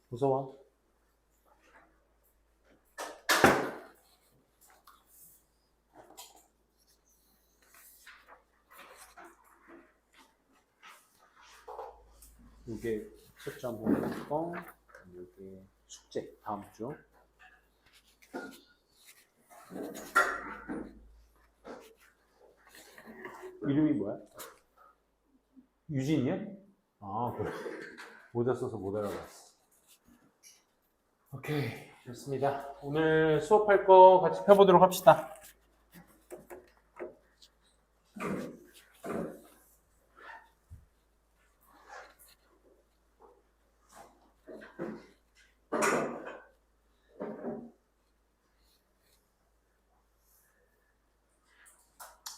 무서워. 이게 채점 보는 거, 이게 숙제 다음 주. 이름이 뭐야? 유진이야? 아 그래. 모자 써서 못 알아봤어. 오케이, 좋습니다. 오늘 수업할 거 같이 펴보도록 합시다.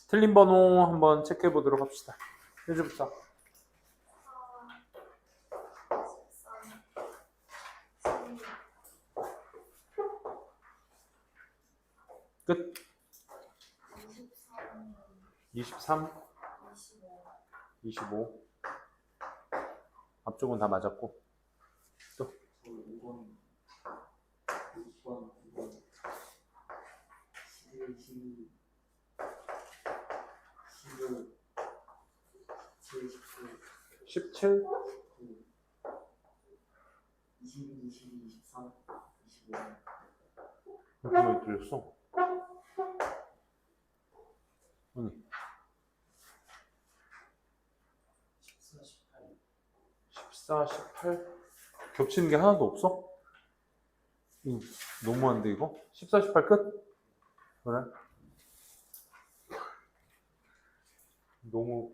틀린 번호 한번 체크해 보도록 합시다. 휴지부터. 끝. 23, 25. 앞쪽은 다 맞았고. 또. 5번, 6번, 9번, 11, 12, 15, 17, 17, 21, 22, 23, 25. 이렇게 많이 들렸어? 아니, 14, 18. 14, 18. 겹치는 게 하나도 없어? 너무한데, 이거? 14, 18 끝? 그래? 너무,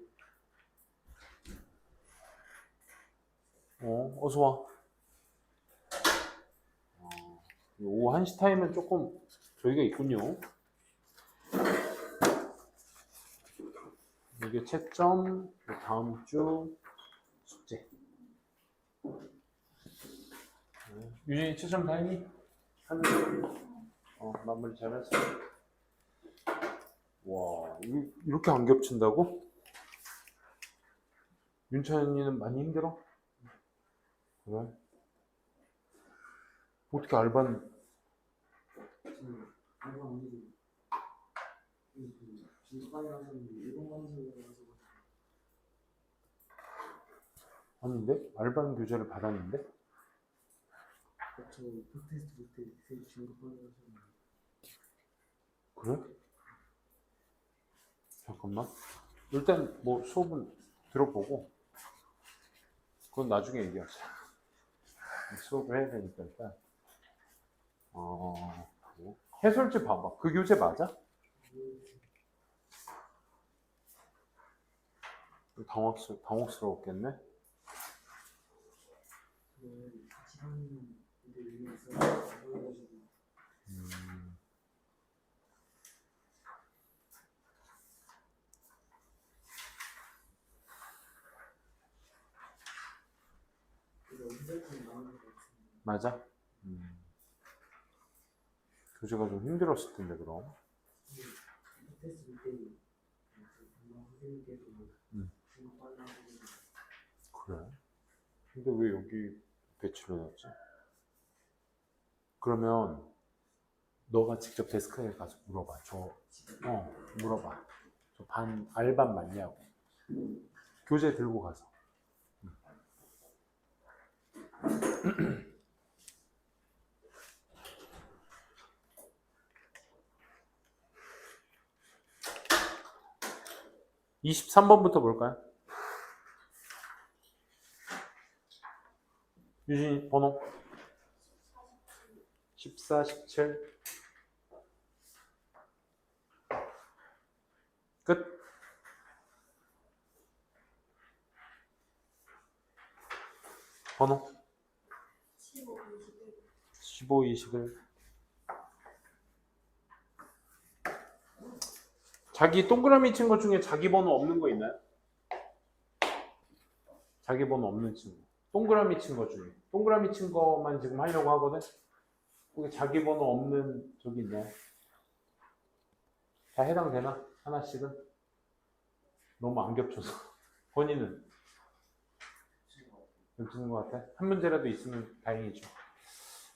어서 와. 오후 1시 타임은 조금 저희가 있군요. 이게 채점, 다음 주 숙제. 유진이 채점 다 했니? 마무리 잘했어. 와, 이렇게 안 겹친다고? 윤찬이는 많이 힘들어? 그래? 어떻게 알바는 지금 항상 언니들 중국까지 하셨는데 일본 감성으로 가서 아닌데? 알바는 교재를 받았는데? 저 팟테스트 볼때 중국까지 하셨는데 그래? 잠깐만. 일단 뭐 수업은 들어보고 그건 나중에 얘기하자. 수업을 해야 되니까 일단. 해설지 봐봐. 그 교재 맞아? 당혹스러웠겠네. 같이 하는 분들 위해서 보여가지고 이거 언제쯤 나오는 것 같은데 맞아? 교재가 좀 힘들었을 텐데 그럼. 팟테스트 볼때 금방 선생님께서 중국까지 하시는데 그래? 근데 왜 여기 배치를 해놨지? 그러면 너가 직접 데스크에 가서 물어봐. 물어봐. 저 알반 맞냐고. 교재 들고 가서. 23번부터 볼까요? 유진이 번호 14, 17 끝. 번호 15, 21 자기 동그라미 친 것 중에 자기 번호 없는 거 있나요? 자기 번호 없는 친구. 동그라미 친 것 중에. 동그라미 친 것만 지금 하려고 하거든? 거기 자기 번호 없는 저기 있나요? 다 해당되나? 하나씩은? 너무 안 겹쳐서. 건이는? 괜찮은 것 같아. 한 문제라도 있으면 다행이죠.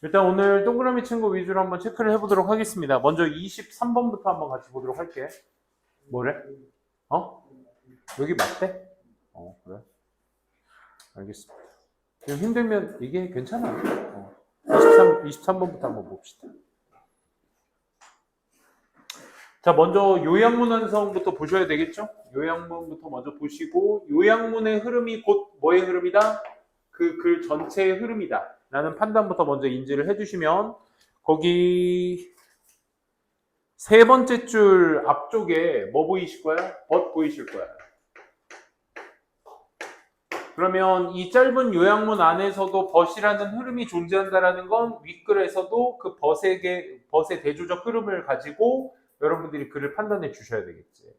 일단 오늘 동그라미 친 거 위주로 한번 체크를 해보도록 하겠습니다. 먼저 23번부터 한번 같이 보도록 할게. 뭐래? 어? 여기 맞대? 그래. 알겠습니다. 좀 힘들면 이게 괜찮아. 23번부터 한번 봅시다. 자, 먼저 요양문 완성부터 보셔야 되겠죠? 요양문부터 먼저 보시고, 요양문의 흐름이 곧 뭐의 흐름이다? 그 글 전체의 흐름이다 라는 판단부터 먼저 인지를 해주시면, 거기 세 번째 줄 앞쪽에 뭐 보이실 거야? 벗 보이실 거야. 그러면 이 짧은 요양문 안에서도 벗이라는 흐름이 존재한다라는 건 윗글에서도 그 벗의 대조적 흐름을 가지고 여러분들이 글을 판단해 주셔야 되겠지.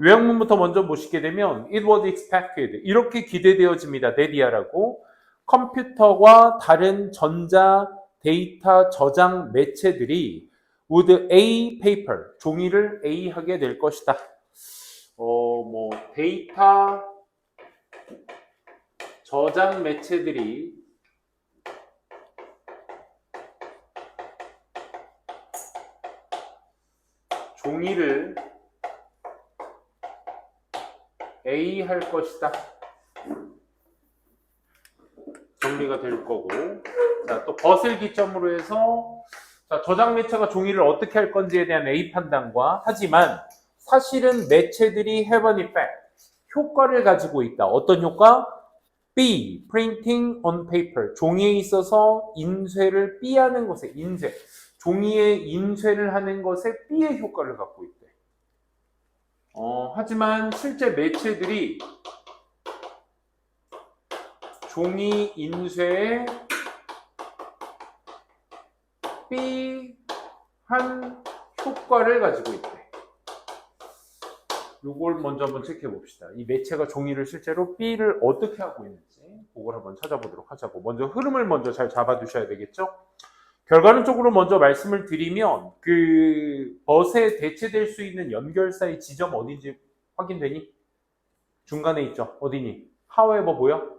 요양문부터 먼저 보시게 되면 It was expected. 이렇게 기대되어집니다. 데디아라고. 컴퓨터와 다른 전자 데이터 저장 매체들이 would A paper. 종이를 A 하게 될 것이다. 데이터 저장 매체들이 종이를 A 할 것이다. 정리가 될 거고. 자, 또 벗을 기점으로 해서 자, 저장 매체가 종이를 어떻게 할 건지에 대한 A 판단과 하지만 사실은 매체들이 have an effect. 효과를 가지고 있다. 어떤 효과? B. Printing on paper. 종이에 있어서 인쇄를 B하는 것에 인쇄. 종이에 인쇄를 하는 것에 B의 효과를 갖고 있대. 하지만 실제 매체들이 종이 인쇄에 B한 효과를 가지고 있대. 이걸 먼저 한번 체크해 봅시다. 이 매체가 종이를 실제로 B를 어떻게 하고 있는지 그걸 한번 찾아보도록 하자고. 먼저 흐름을 먼저 잘 잡아두셔야 되겠죠? 결과론적으로 먼저 말씀을 드리면 그 벗에 대체될 수 있는 연결사의 지점 어딘지 확인되니? 중간에 있죠. 어디니? however 보여?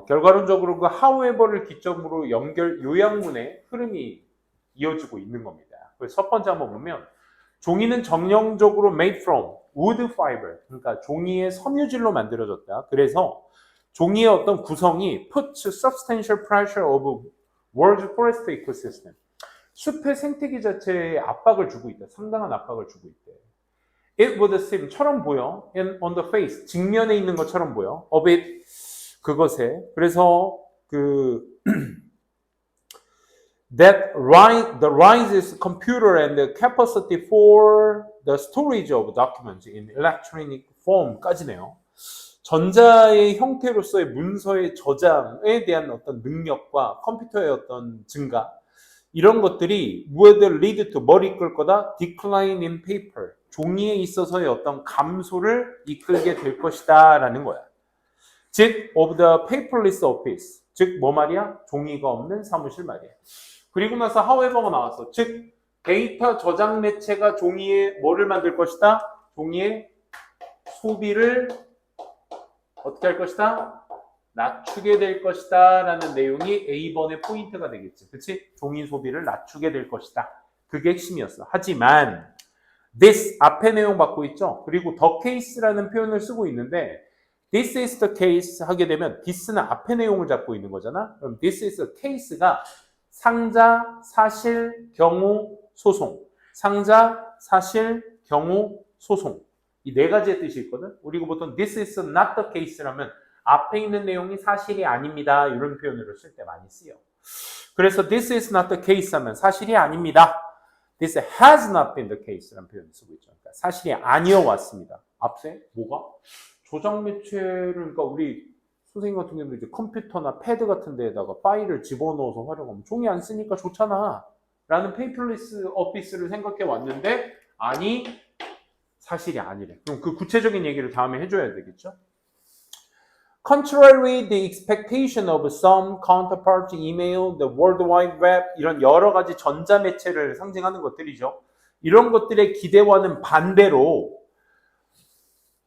결과론적으로 그 however를 기점으로 요양문의 흐름이 이어지고 있는 겁니다. 그래서 첫 번째 한번 보면 종이는 정형적으로 made from wood fiber, 그러니까 종이의 섬유질로 만들어졌다. 그래서 종이의 어떤 구성이 puts substantial pressure over world forest ecosystem. 숲의 생태계 자체에 압박을 주고 있다. 상당한 압박을 주고 있대. It would seem처럼 보여. And on the face, 직면에 있는 것처럼 보여. of it, 그것에. 그래서 that the rises computer and the capacity for the storage of documents in electronic form까지네요. 전자의 형태로서의 문서의 저장에 대한 어떤 능력과 컴퓨터의 어떤 증가 이런 것들이 would lead to 뭘 이끌 거다? decline in paper. 종이에 있어서의 어떤 감소를 이끌게 될 것이다 라는 거야. 즉 of the paperless office. 즉 뭐 말이야? 종이가 없는 사무실 말이야. 그리고 나서 however가 나왔어. 즉 데이터 저장 매체가 종이에 뭐를 만들 것이다? 종이의 소비를 어떻게 할 것이다? 낮추게 될 것이다 라는 내용이 A번의 포인트가 되겠지. 그치? 종이 소비를 낮추게 될 것이다. 그게 핵심이었어. 하지만 this 앞에 내용 받고 있죠? 그리고 the case라는 표현을 쓰고 있는데 this is the case 하게 되면 this는 앞에 내용을 잡고 있는 거잖아. 그럼 this is the case가 상자, 사실, 경우, 소송. 상자, 사실, 경우, 소송. 이 네 가지의 뜻이 있거든. 우리가 보통 this is not the case라면 앞에 있는 내용이 사실이 아닙니다. 이런 표현으로 쓸 때 많이 쓰여. 그래서 this is not the case 하면 사실이 아닙니다. This has not been the case라는 표현을 쓰고 있죠. 그러니까 사실이 아니어 왔습니다. 앞에 뭐가? 조작 매체를 그러니까 우리 선생님 같은 경우는 이제 컴퓨터나 패드 같은 데에다가 파일을 집어넣어서 활용하면 종이 안 쓰니까 좋잖아. 라는 페이퍼리스 오피스를 생각해 왔는데 아니 사실이 아니래. 그럼 그 구체적인 얘기를 다음에 해줘야 되겠죠? Contrary the expectation of some counterpart email, the World Wide Web 이런 여러 가지 전자매체를 상징하는 것들이죠. 이런 것들의 기대와는 반대로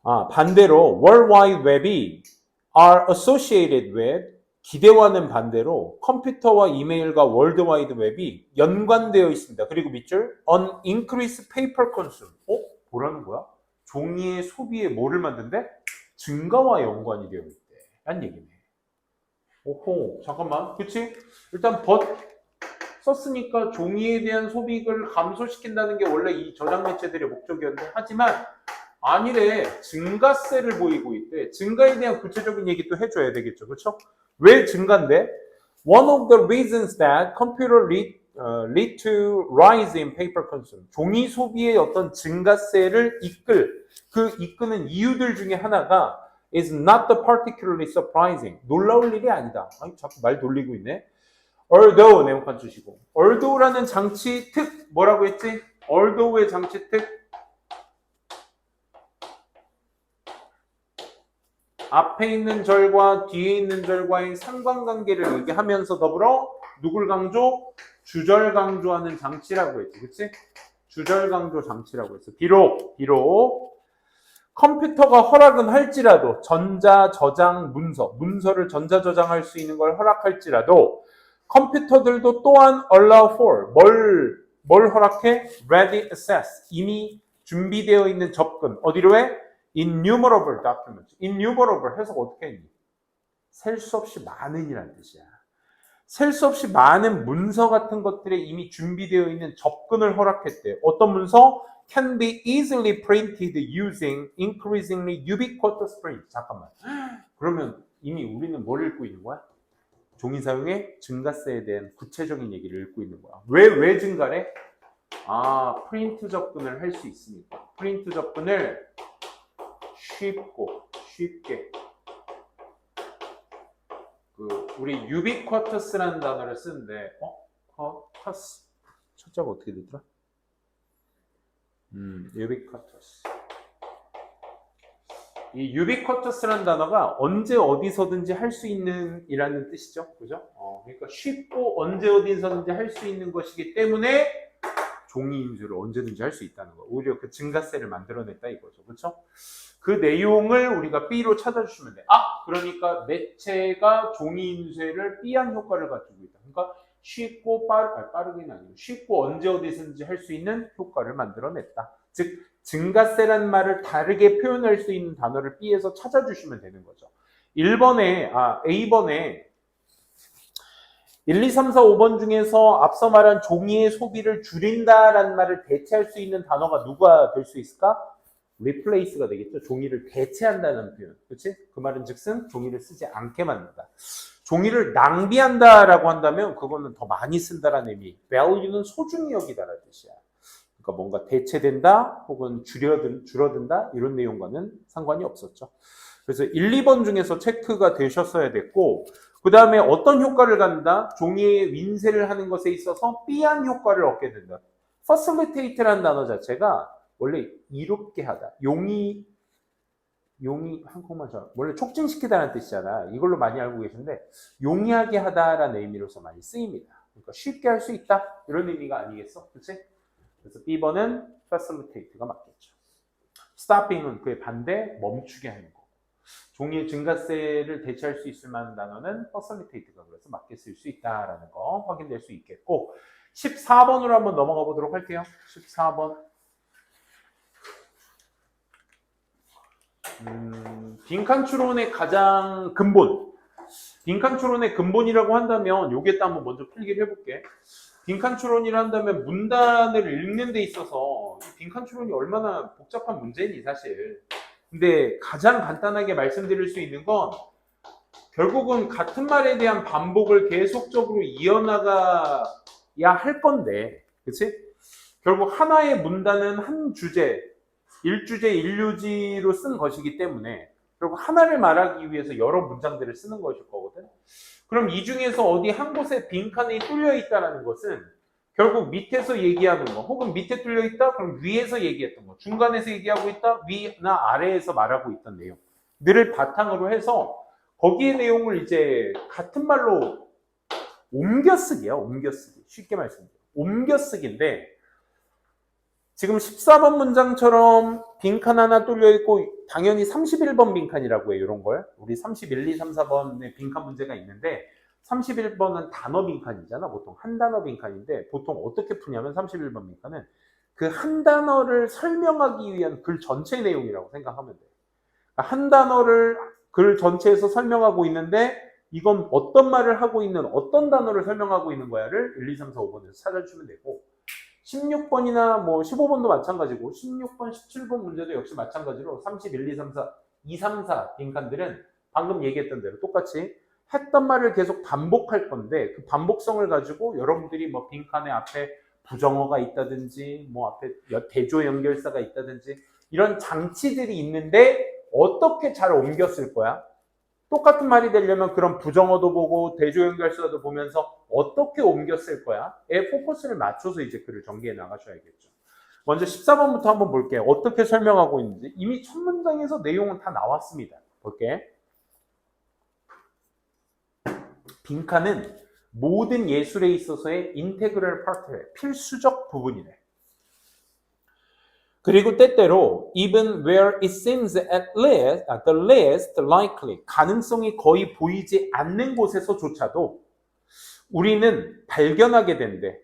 World Wide Web이 are associated with 기대와는 반대로 컴퓨터와 이메일과 월드와이드 웹이 연관되어 있습니다. 그리고 밑줄 on increased paper consume. 뭐라는 거야? 종이의 소비에 뭐를 만든대? 증가와 연관이 되어 있대. 라는 얘기네. 오호, 잠깐만. 그치? 일단 썼으니까 종이에 대한 소비를 감소시킨다는 게 원래 이 저장 매체들의 목적이었는데, 하지만 아니래. 증가세를 보이고 있대. 증가에 대한 구체적인 얘기 또 해줘야 되겠죠. 그렇죠? 왜 증가인데? One of the reasons that computer lead to rise in paper consumption. 종이 소비의 어떤 증가세를 이끄는 이유들 중에 하나가 is not particularly surprising. 놀라울 일이 아니다. 아니, 자꾸 말 돌리고 있네. Although 네모칸 주시고. Although라는 장치 특 뭐라고 했지? Although의 장치 특 앞에 있는 절과 뒤에 있는 절과의 상관관계를 얘기하면서 더불어 누굴 강조? 주절 강조하는 장치라고 했지. 그치? 주절 강조 장치라고 했어. 비록 컴퓨터가 허락은 할지라도 전자 저장 문서를 전자 저장할 수 있는 걸 허락할지라도 컴퓨터들도 또한 allow for 뭘 허락해? ready access 이미 준비되어 있는 접근 어디로 해? innumerable documents. innumerable 해석 어떻게 했니? 셀 수 없이 많은이라는 뜻이야. 셀 수 없이 많은 문서 같은 것들에 이미 준비되어 있는 접근을 허락했대. 어떤 문서? can be easily printed using increasingly ubiquitous print. 잠깐만. 그러면 이미 우리는 뭘 읽고 있는 거야? 종이 사용의 증가세에 대한 구체적인 얘기를 읽고 있는 거야. 왜 증가래? 프린트 접근을 할 수 있으니까. 프린트 접근을 쉽게 우리 ubiquitous라는 단어를 쓰는데 쿼터스 첫자가 어떻게 되더라? ubiquitous. 이 ubiquitous라는 단어가 언제 어디서든지 할 수 있는 이라는 뜻이죠. 그죠? 그러니까 쉽고 언제 어디서든지 할 수 있는 것이기 때문에 종이 인쇄를 언제든지 할 수 있다는 거. 오히려 그 증가세를 만들어냈다 이거죠. 그렇죠? 그 내용을 우리가 B로 찾아주시면 돼. 그러니까 매체가 종이 인쇄를 B한 효과를 가지고 있다. 그러니까 쉽고 빠르게는 아니고 쉽고 언제 어디서든지 할 수 있는 효과를 만들어냈다. 즉 증가세란 말을 다르게 표현할 수 있는 단어를 B에서 찾아주시면 되는 거죠. A번에 1, 2, 3, 4, 5번 중에서 앞서 말한 종이의 소비를 줄인다라는 말을 대체할 수 있는 단어가 누가 될 수 있을까? replace가 되겠죠. 종이를 대체한다는 표현. 그렇지? 그 말은 즉슨 종이를 쓰지 않게 만든다. 종이를 낭비한다라고 한다면 그거는 더 많이 쓴다라는 의미. value는 소중히 여기다라는 뜻이야. 그러니까 뭔가 대체된다 혹은 줄어든다 이런 내용과는 상관이 없었죠. 그래서 1, 2번 중에서 체크가 되셨어야 됐고 그 다음에 어떤 효과를 갖는다? 종이의 인쇄를 하는 것에 있어서 B한 효과를 얻게 된다. facilitate라는 단어 자체가 원래 이롭게 하다. 용이 한국말 원래 촉진시키다는 뜻이잖아. 이걸로 많이 알고 계신데 용이하게 하다라는 의미로서 많이 쓰입니다. 그러니까 쉽게 할 수 있다 이런 의미가 아니겠어? 그렇지? 그래서 B번은 facilitate가 맞겠죠. stopping은 그의 반대 멈추게 하는 거. 종이의 증가세를 대체할 수 있을 만한 단어는 facilitate가 그래서 맞게 쓸 수 있다라는 거 확인될 수 있겠고 14번으로 한번 넘어가 보도록 할게요. 14번. 빈칸 추론의 가장 근본. 빈칸 추론의 근본이라고 한다면 요게 또 한번 먼저 필기를 해볼게. 빈칸 추론이라 한다면 문단을 읽는 데 있어서 빈칸 추론이 얼마나 복잡한 문제니 사실. 근데 가장 간단하게 말씀드릴 수 있는 건 결국은 같은 말에 대한 반복을 계속적으로 이어나가야 할 건데, 그치? 결국 하나의 문단은 한 주제, 1주제 1유지로 쓴 것이기 때문에 결국 하나를 말하기 위해서 여러 문장들을 쓰는 것일 거거든. 그럼 이 중에서 어디 한 곳에 빈칸이 뚫려 있다는 것은 결국 밑에서 얘기하는 거 혹은 밑에 뚫려 있다? 그럼 위에서 얘기했던 거 중간에서 얘기하고 있다? 위나 아래에서 말하고 있던 내용들을 바탕으로 해서 거기에 내용을 이제 같은 말로 옮겨쓰기야. 옮겨쓰기. 쉽게 말씀드려 옮겨쓰기인데 지금 14번 문장처럼 빈칸 하나 뚫려 있고 당연히 31번 빈칸이라고 해요. 이런 걸. 우리 31, 2, 3, 4번에 빈칸 문제가 있는데 31번은 단어 빈칸이잖아. 보통 한 단어 빈칸인데 보통 어떻게 푸냐면 31번 빈칸은 그 한 단어를 설명하기 위한 글 전체 내용이라고 생각하면 돼요. 한 단어를 글 전체에서 설명하고 있는데 이건 어떤 말을 하고 있는 어떤 단어를 설명하고 있는 거야를 1, 2, 3, 4, 5번에서 찾아주면 되고 16번이나 뭐 15번도 마찬가지고 16번, 17번 문제도 역시 마찬가지로 31, 2, 3, 4, 2, 3, 4 빈칸들은 방금 얘기했던 대로 똑같이 했던 말을 계속 반복할 건데 그 반복성을 가지고 여러분들이 뭐 빈칸의 앞에 부정어가 있다든지 뭐 앞에 대조 연결사가 있다든지 이런 장치들이 있는데 어떻게 잘 옮겨 쓸 거야? 똑같은 말이 되려면 그런 부정어도 보고 대조 연결사도 보면서 어떻게 옮겨 쓸 거야?에 포커스를 맞춰서 이제 글을 전개해 나가셔야겠죠. 먼저 14번부터 한번 볼게요. 어떻게 설명하고 있는지. 이미 첫 문장에서 내용은 다 나왔습니다. 볼게. 빈칸은 모든 예술에 있어서의 인테그럴 파트래. 필수적 부분이래. 그리고 때때로 even where it seems at least, the least likely 가능성이 거의 보이지 않는 곳에서조차도 우리는 발견하게 된대.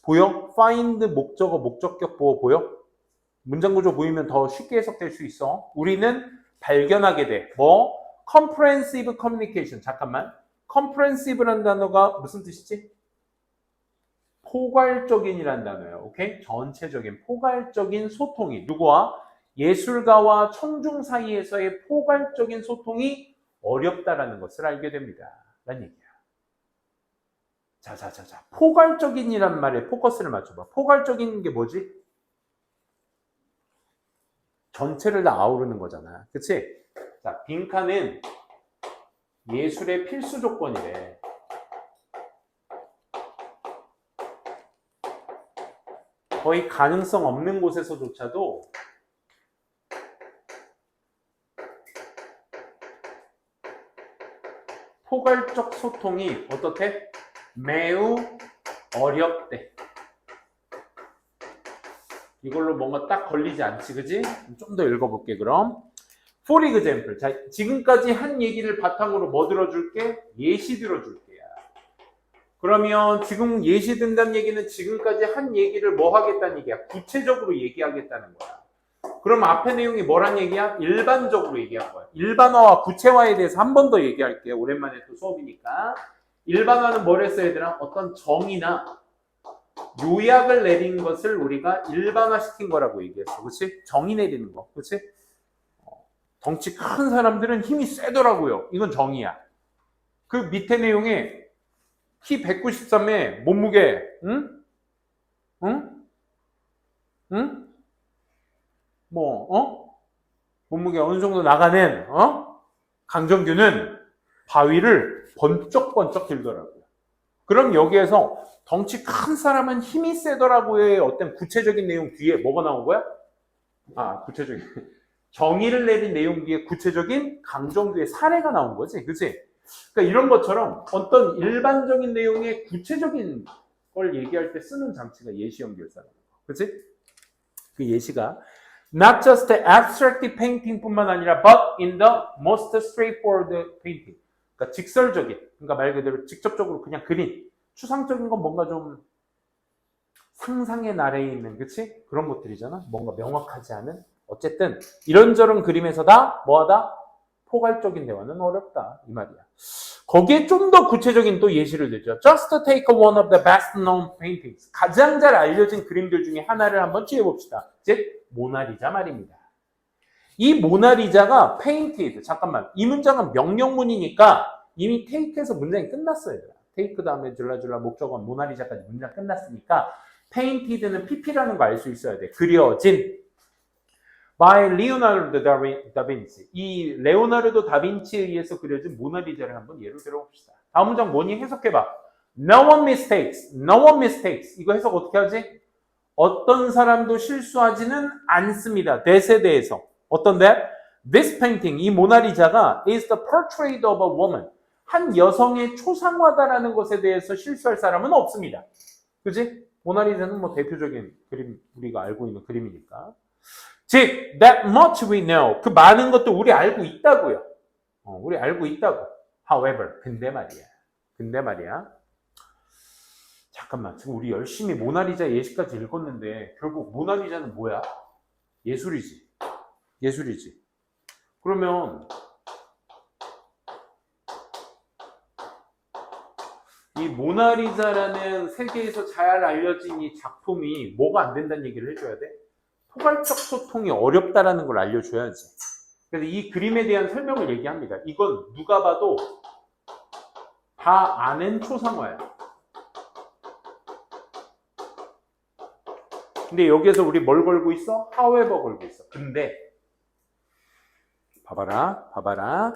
보여? find 목적어 목적격 보어 보여? 문장구조 보이면 더 쉽게 해석될 수 있어. 우리는 발견하게 돼. 뭐? comprehensive communication. 잠깐만. comprehensive라는 단어가 무슨 뜻이지? 포괄적인이라는 단어예요. 오케이? 전체적인 포괄적인 소통이 누구와? 예술가와 청중 사이에서의 포괄적인 소통이 어렵다라는 것을 알게 됩니다. 라는 얘기야. 자. 포괄적인이란 말에 포커스를 맞춰봐. 포괄적인 게 뭐지? 전체를 다 아우르는 거잖아. 그치? 자, 빈칸은 예술의 필수 조건이래. 거의 가능성 없는 곳에서조차도 포괄적 소통이 어떻게? 매우 어렵대. 이걸로 뭔가 딱 걸리지 않지, 그지? 좀 더 읽어볼게, 그럼. For example. 자, 지금까지 한 얘기를 바탕으로 뭐 들어줄게? 예시 들어줄게. 그러면 지금 예시 든다는 얘기는 지금까지 한 얘기를 뭐 하겠다는 얘기야? 구체적으로 얘기하겠다는 거야. 그럼 앞에 내용이 뭐란 얘기야? 일반적으로 얘기한 거야. 일반화와 구체화에 대해서 한 번 더 얘기할게요. 오랜만에 또 수업이니까. 일반화는 뭘 했어, 얘들아? 어떤 정의나 요약을 내린 것을 우리가 일반화시킨 거라고 얘기했어. 그치? 정의 내리는 거. 그치? 덩치 큰 사람들은 힘이 세더라고요. 이건 정의야. 그 밑에 내용에 키 193에 몸무게, 응? 몸무게 어느 정도 나가는, 강정규는 바위를 번쩍번쩍 들더라고요. 그럼 여기에서 덩치 큰 사람은 힘이 세더라고요의 어떤 구체적인 내용 뒤에 뭐가 나온 거야? 구체적인. 정의를 내린 내용 뒤에 구체적인 강정규의 사례가 나온 거지. 그치? 그러니까 이런 것처럼 어떤 일반적인 내용의 구체적인 걸 얘기할 때 쓰는 장치가 예시 연결사라는 거. 그치? 그 예시가 not just abstract painting 뿐만 아니라 but in the most straightforward painting. 그러니까 직설적인, 그러니까 말 그대로 직접적으로 그냥 그림. 추상적인 건 뭔가 좀 상상의 나래에 있는, 그치? 그런 것들이잖아. 뭔가 명확하지 않은. 어쨌든 이런저런 그림에서 다 뭐하다? 포괄적인 대화는 어렵다. 이 말이야. 거기에 좀 더 구체적인 또 예시를 들죠. Just take one of the best known paintings. 가장 잘 알려진 그림들 중에 하나를 한번 취해봅시다. 즉 모나리자 말입니다. 이 모나리자가 painted. 잠깐만. 이 문장은 명령문이니까 이미 take에서 문장이 끝났어요. take 다음에 줄라줄라 목적어 모나리자까지 문장 끝났으니까 painted는 pp라는 거 알 수 있어야 돼. 그려진. by Leonardo da Vinci. 이 레오나르도 다빈치에 의해서 그려진 모나리자를 한번 예로 들어봅시다. 다음 문장 뭐니? 해석해봐. No one mistakes. No one mistakes. 이거 해석 어떻게 하지? 어떤 사람도 실수하지는 않습니다. that에 대해서. 어떤 that? This painting, 이 모나리자가 is the portrait of a woman. 한 여성의 초상화다라는 것에 대해서 실수할 사람은 없습니다. 그지? 모나리자는 뭐 대표적인 그림, 우리가 알고 있는 그림이니까. 즉, that much we know. 그 많은 것도 우리 알고 있다고요. 우리 알고 있다고. However, 근데 말이야. 잠깐만, 지금 우리 열심히 모나리자 예시까지 읽었는데 결국 모나리자는 뭐야? 예술이지. 그러면 이 모나리자라는 세계에서 잘 알려진 이 작품이 뭐가 안 된다는 얘기를 해줘야 돼? 포괄적 소통이 어렵다라는 걸 알려줘야지. 그래서 이 그림에 대한 설명을 얘기합니다. 이건 누가 봐도 다 아는 초상화야. 근데 여기에서 우리 뭘 걸고 있어? however 걸고 있어. 근데 봐봐라.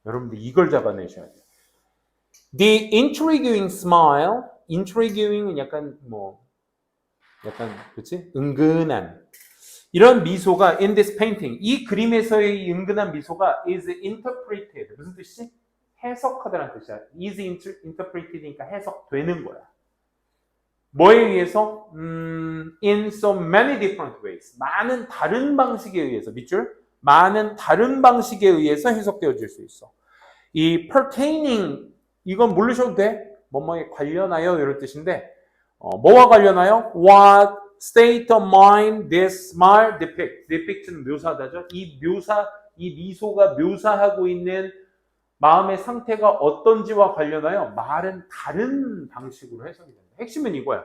여러분들 이걸 잡아내셔야 돼요. The intriguing smile. intriguing은 약간 그렇지? 은근한 이런 미소가 in this painting. 이 그림에서의 이 은근한 미소가 is interpreted. 무슨 뜻이지? 해석하다라는 뜻이야. is interpreted니까 해석되는 거야. 뭐에 의해서? In so many different ways. 많은 다른 방식에 의해서. 밑줄? 많은 다른 방식에 의해서 해석되어질 수 있어. 이 pertaining 이건 모르셔도 돼. 뭐뭐에 관련하여 이런 뜻인데 뭐와 관련하여? What state of mind this smile depicts. depict는 묘사하다죠. 이 미소가 묘사하고 있는 마음의 상태가 어떤지와 관련하여 말은 다른 방식으로 해석이 된다. 핵심은 이거야.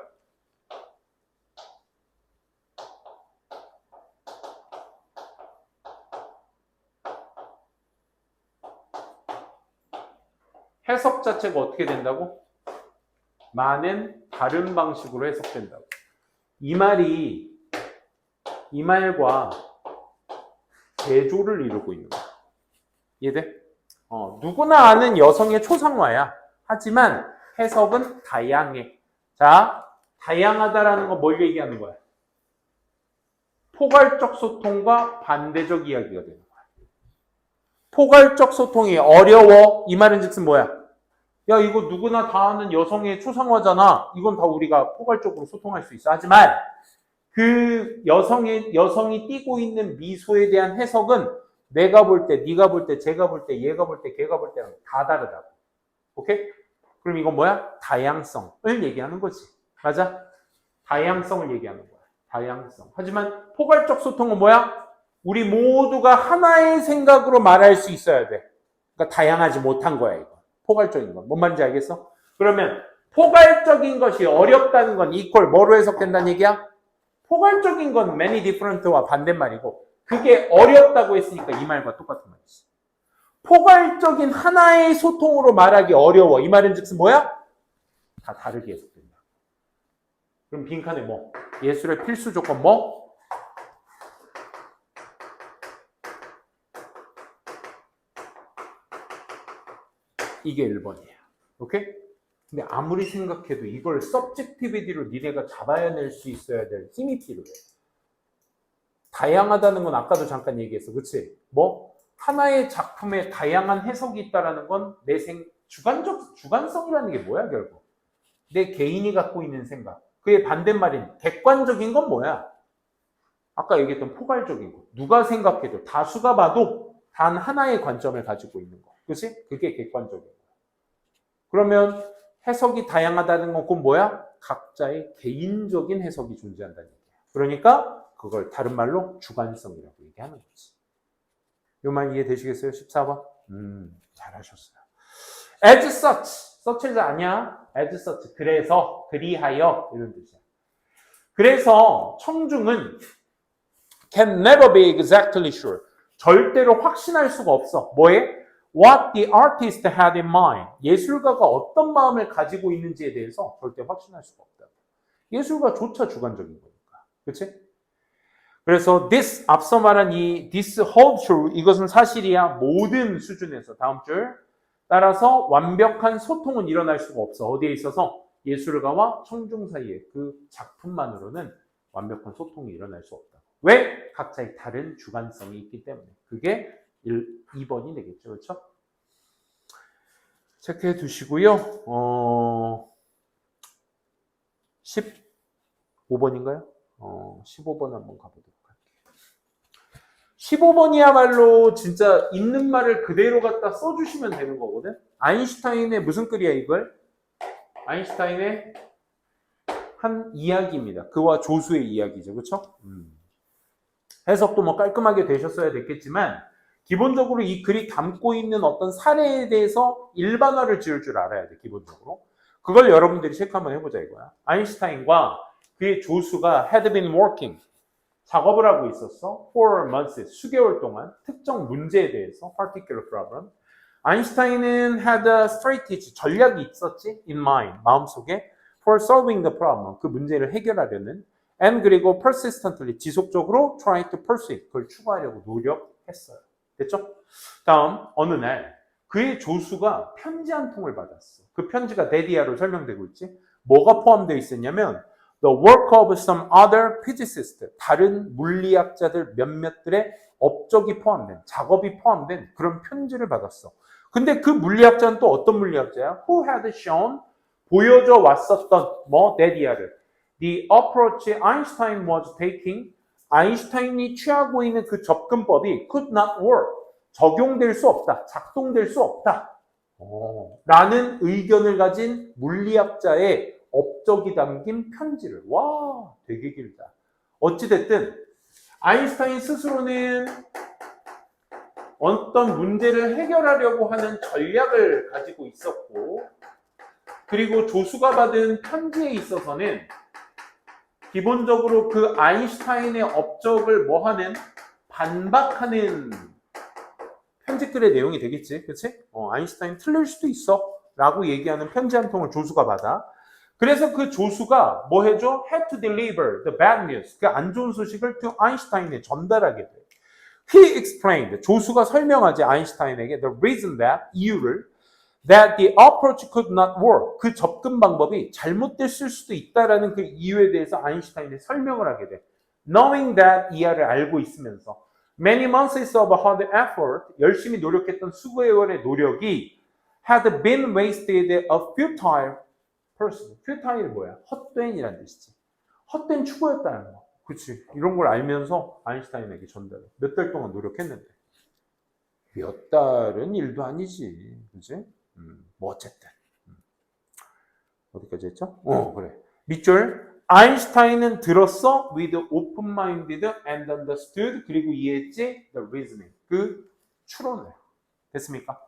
해석 자체가 어떻게 된다고? 많은 다른 방식으로 해석된다고. 이 말과 대조를 이루고 있는 거야. 이해돼? 누구나 아는 여성의 초상화야. 하지만 해석은 다양해. 자, 다양하다라는 건 뭘 얘기하는 거야? 포괄적 소통과 반대적 이야기가 되는 거야. 포괄적 소통이 어려워. 이 말은 즉슨 뭐야? 야, 이거 누구나 다 아는 여성의 초상화잖아. 이건 다 우리가 포괄적으로 소통할 수 있어. 하지만 그 여성이 띠고 있는 미소에 대한 해석은 내가 볼 때, 네가 볼 때, 제가 볼 때, 얘가 볼 때, 걔가 볼 때랑 다 다르다고. 오케이? 그럼 이건 뭐야? 다양성을 얘기하는 거지. 맞아? 다양성을 얘기하는 거야. 다양성. 하지만 포괄적 소통은 뭐야? 우리 모두가 하나의 생각으로 말할 수 있어야 돼. 그러니까 다양하지 못한 거야, 이거. 포괄적인 건. 뭔 말인지 알겠어? 그러면 포괄적인 것이 어렵다는 건 이퀄 뭐로 해석된다는 얘기야? 포괄적인 건 many different와 반대말이고 그게 어렵다고 했으니까 이 말과 똑같은 말이지. 포괄적인 하나의 소통으로 말하기 어려워. 이 말은 즉슨 뭐야? 다 다르게 해석된다. 그럼 빈칸에 뭐? 예술의 필수 조건 뭐? 이게 1번이야. 오케이? 근데 아무리 생각해도 이걸 subjectivity로 니네가 잡아낼 수 있어야 될 힘이 필요해. 다양하다는 건 아까도 잠깐 얘기했어. 그치? 뭐? 하나의 작품에 다양한 해석이 있다는 건 내 주관성이라는 게 뭐야, 결국? 내 개인이 갖고 있는 생각. 그의 반대말인 객관적인 건 뭐야? 아까 얘기했던 포괄적인 거. 누가 생각해도, 다수가 봐도 단 하나의 관점을 가지고 있는 거. 그치? 그게 객관적인 거. 그러면 해석이 다양하다는 건 그건 뭐야? 각자의 개인적인 해석이 존재한다는 얘기야. 그러니까 그걸 다른 말로 주관성이라고 얘기하는 거지. 이 말 이해되시겠어요? 14번? 잘하셨어요. As such. such가 아니야. as such. 그래서, 그리하여 이런 뜻이야. 그래서 청중은 can never be exactly sure. 절대로 확신할 수가 없어. 뭐에? What the artist had in mind. 예술가가 어떤 마음을 가지고 있는지에 대해서 절대 확신할 수가 없다. 예술가조차 주관적인 거니까. 그렇지? 그래서 this 앞서 말한 이 this hold true 이것은 사실이야. 모든 수준에서 다음 줄 따라서 완벽한 소통은 일어날 수가 없어. 어디에 있어서? 예술가와 청중 사이에 그 작품만으로는 완벽한 소통이 일어날 수 없다. 왜? 각자의 다른 주관성이 있기 때문에. 그게 2번이 되겠죠. 그렇죠? 체크해 두시고요. 5번인가요? 15번 한번 가보도록 할게요. 15번이야말로 진짜 있는 말을 그대로 갖다 써주시면 되는 거거든. 아인슈타인의 무슨 글이야 이걸? 아인슈타인의 한 이야기입니다. 그와 조수의 이야기죠. 그렇죠? 해석도 뭐 깔끔하게 되셨어야 됐겠지만 기본적으로 이 글이 담고 있는 어떤 사례에 대해서 일반화를 지을 줄 알아야 돼. 기본적으로. 그걸 여러분들이 체크 한번 해보자 이거야. 아인슈타인과 그의 조수가 had been working. 작업을 하고 있었어. for months. 수개월 동안 특정 문제에 대해서 particular problem. 아인슈타인은 had a strategy. 전략이 있었지. in mind. 마음속에. for solving the problem. 그 문제를 해결하려는. and 그리고 persistently. 지속적으로 try to pursue. 그걸 추구하려고 노력했어요. 됐죠? 다음 어느 날 그의 조수가 편지 한 통을 받았어. 그 편지가 데디아로 설명되고 있지. 뭐가 포함되어 있었냐면 the work of some other physicists, 다른 물리학자들 몇몇들의 업적이 포함된, 작업이 포함된 그런 편지를 받았어. 근데 그 물리학자는 또 어떤 물리학자야? Who had shown, 보여줘 왔었던 데디아를. The approach Einstein was taking, 아인슈타인이 취하고 있는 그 접근법이 could not work, 적용될 수 없다, 작동될 수 없다 라는 의견을 가진 물리학자의 업적이 담긴 편지를. 와, 되게 길다. 어찌됐든 아인슈타인 스스로는 어떤 문제를 해결하려고 하는 전략을 가지고 있었고, 그리고 조수가 받은 편지에 있어서는 기본적으로 그 아인슈타인의 업적을 뭐하는? 반박하는 편지글의 내용이 되겠지. 그치? 아인슈타인 틀릴 수도 있어 라고 얘기하는 편지 한 통을 조수가 받아. 그래서 그 조수가 뭐 해줘? had to deliver the bad news. 그 안 좋은 소식을 to 아인슈타인에 전달하게 돼. He explained. 조수가 설명하지 아인슈타인에게 the reason that, 이유를 that the approach could not work. 그 접근 방법이 잘못됐을 수도 있다라는 그 이유에 대해서 아인슈타인이 설명을 하게 돼. Knowing that, 이하를 알고 있으면서 many months of hard effort, 열심히 노력했던 수개월의 노력이 had been wasted a futile person. futile 뭐야? 헛된이라는 뜻이지. 헛된 추구였다는 거. 그치? 이런 걸 알면서 아인슈타인에게 전달해. 몇 달 동안 노력했는데. 몇 달은 일도 아니지. 그치? 뭐 어쨌든. 어디까지 했죠? 그래. 밑줄. 아인슈타인은 들었어. with open-minded and understood. 그리고 이해했지. the reasoning. 그 추론을. 됐습니까?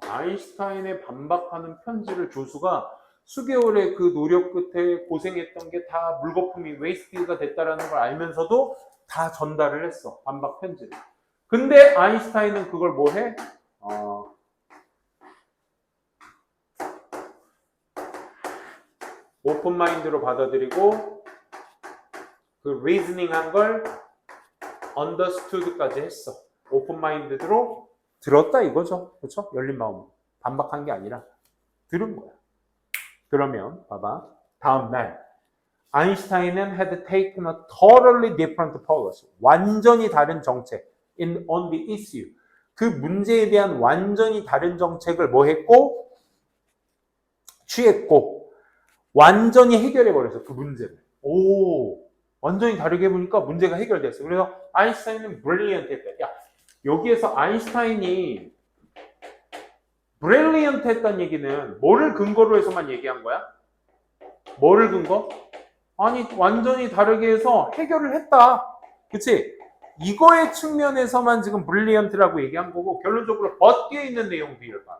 아인슈타인의 반박하는 편지를 조수가 수개월의 그 노력 끝에 고생했던 게 다 물거품이 웨이스트가 됐다라는 걸 알면서도 다 전달을 했어. 반박 편지를. 근데 아인슈타인은 그걸 뭐 해? 오픈 마인드로 받아들이고 그 리즈닝 한 걸 understood까지 했어. 오픈 마인드로 들었다 이거죠. 그렇죠? 열린 마음으로. 반박한 게 아니라 들은 거야. 그러면 봐봐. 다음 날 아인슈타인은 had taken a totally different policy. 완전히 다른 정책 on the issue. 그 문제에 대한 완전히 다른 정책을 뭐 했고? 취했고 완전히 해결해 버렸어. 그 문제를. 완전히 다르게 해보니까 문제가 해결됐어. 그래서 아인슈타인은 brilliant 했다. 야, 여기에서 아인슈타인이 brilliant 했다는 얘기는 뭐를 근거로 해서만 얘기한 거야? 뭐를 근거? 아니, 완전히 다르게 해서 해결을 했다. 그치? 이거의 측면에서만 지금 brilliant라고 얘기한 거고, 결론적으로 but 뒤에 있는 내용 뒤를 봐.